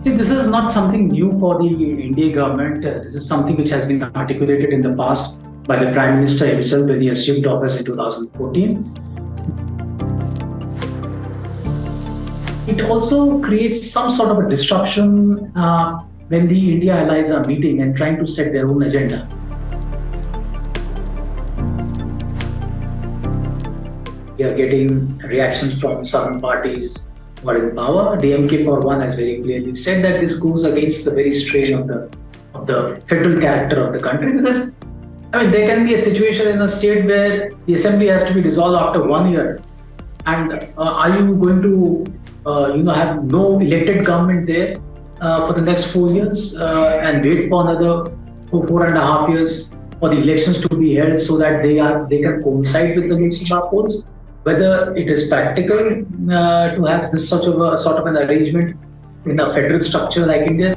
See, this is not something new for the India government. This is something which has been articulated in the past by the Prime Minister himself when he assumed office in 2014. It also creates some sort of a disruption when the India allies are meeting and trying to set their own agenda. We are getting reactions from southern parties who are in power. DMK, for one, has very clearly said that this goes against the very strain of the federal character of the country, because there can be a situation in a state where the assembly has to be dissolved after 1 year, and are you going to have no elected government there for the next 4 years and wait for another 4.5 years for the elections to be held so that they can coincide with the Lok Sabha polls? Whether it is practical to have this sort of an arrangement in a federal structure like India.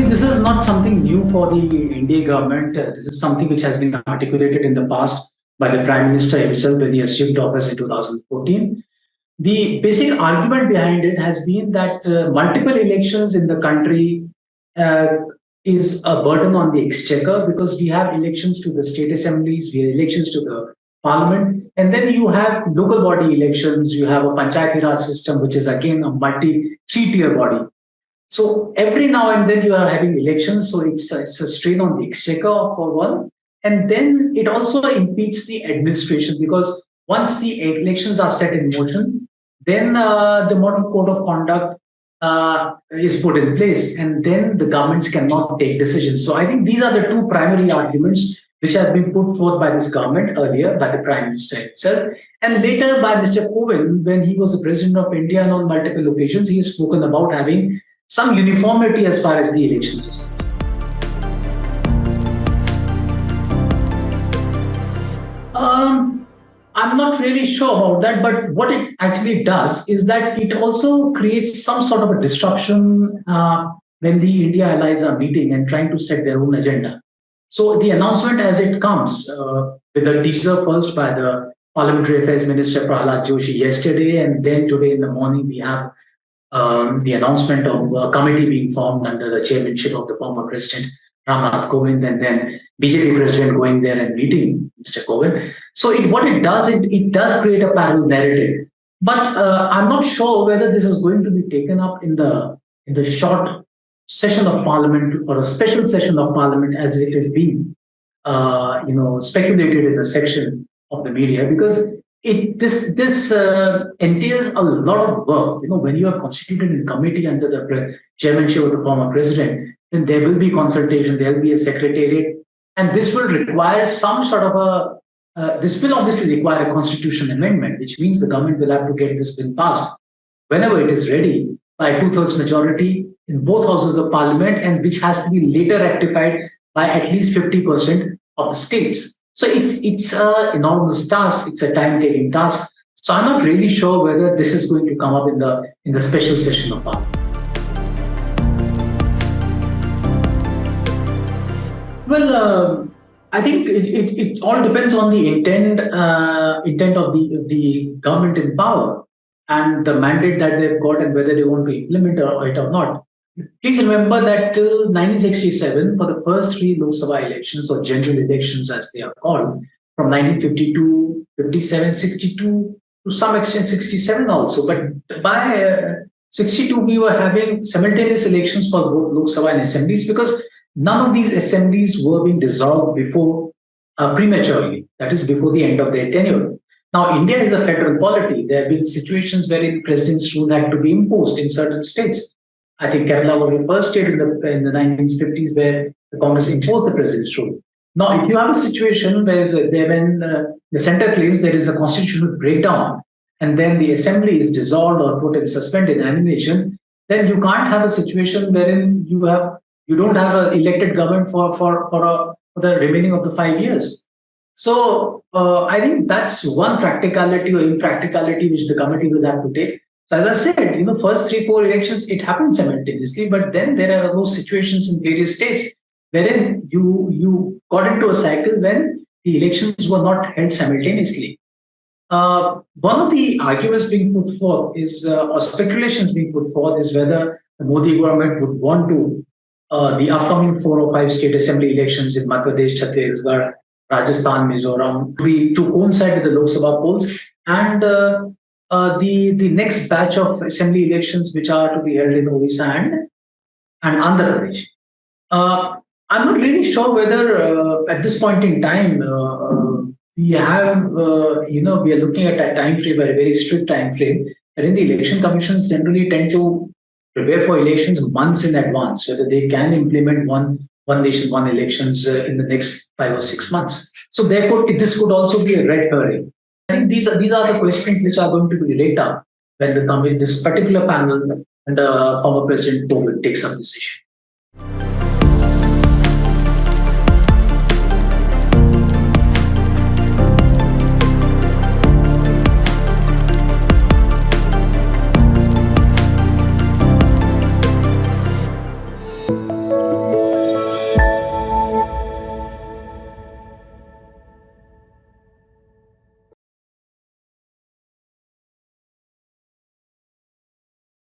This is not something new for the India government. This is something which has been articulated in the past by the Prime Minister himself when he assumed office in 2014. The basic argument behind it has been that multiple elections in the country is a burden on the exchequer, because we have elections to the state assemblies, we have elections to the parliament, and then you have local body elections, you have a Panchayati Raj system, which is again a three-tier body. So every now and then you are having elections, so it's a strain on the exchequer for one. And then it also impedes the administration, because once the elections are set in motion, then the model code of conduct is put in place, and then the governments cannot take decisions. So I think these are the two primary arguments which have been put forth by this government earlier by the Prime Minister himself, and later by Mr. Kovind when he was the President of India, and on multiple occasions he has spoken about having some uniformity as far as the elections is concerned. I'm not really sure about that, but what it actually does is that it also creates some sort of a disruption when the India allies are meeting and trying to set their own agenda. So the announcement as it comes with a teaser first by the Parliamentary Affairs Minister Prahlad Joshi yesterday, and then today in the morning we have the announcement of a committee being formed under the chairmanship of the former President Ram Nath Kovind, and then BJP President going there and meeting Mr. Kovind. So what it does create a parallel narrative. But I'm not sure whether this is going to be taken up in the short session of Parliament or a special session of Parliament, as it has been speculated in a section of the media, because this entails a lot of work. When you are constituted in committee under the chairmanship of the former president, then there will be consultation, there will be a secretariat, and this will require some sort of this will obviously require a constitution amendment, which means the government will have to get this bill passed whenever it is ready by 2/3 majority in both houses of parliament, and which has to be later rectified by at least 50% of the states. So it's an enormous task. It's a time-taking task. So I'm not really sure whether this is going to come up in the special session of Parliament. Well, I think it all depends on the intent of the government in power and the mandate that they've got, and whether they want to implement it or not. Please remember that till 1967, for the first three Lok Sabha elections, or general elections as they are called, from 1952, 57, 62, to some extent 67 also, but by 62 we were having simultaneous elections for both Lok Sabha and assemblies, because none of these assemblies were being dissolved before prematurely, that is before the end of their tenure. Now, India is a federal polity. There have been situations wherein president's rule had to be imposed in certain states. I think Kerala was the first state in the 1950s where the Congress imposed the president's rule. Now, if you have a situation where when the center claims there is a constitutional breakdown and then the assembly is dissolved or put in suspend in animation, then you can't have a situation wherein you don't have an elected government for the remaining of the 5 years. So I think that's one practicality or impracticality which the committee will have to take. So as I said, first 3, 4 elections, it happened simultaneously, but then there are those situations in various states wherein you got into a cycle when the elections were not held simultaneously. One of the arguments being put forth is, or speculations being put forth, is whether the Modi government would want to the upcoming 4 or 5 state assembly elections in Madhya Pradesh, Chhattisgarh, Rajasthan, Mizoram to coincide with the Lok Sabha polls and the next batch of assembly elections which are to be held in Odisha and Andhra Pradesh. I'm not really sure whether at this point in time we have, we are looking at a time frame, a very strict time frame, and in the election commissions generally tend to prepare for elections months in advance, whether they can implement one nation, one elections in the next 5 or 6 months. So this could also be a red herring. I think these are the questions which are going to be raked up when this particular panel and former President Kovind takes up this issue.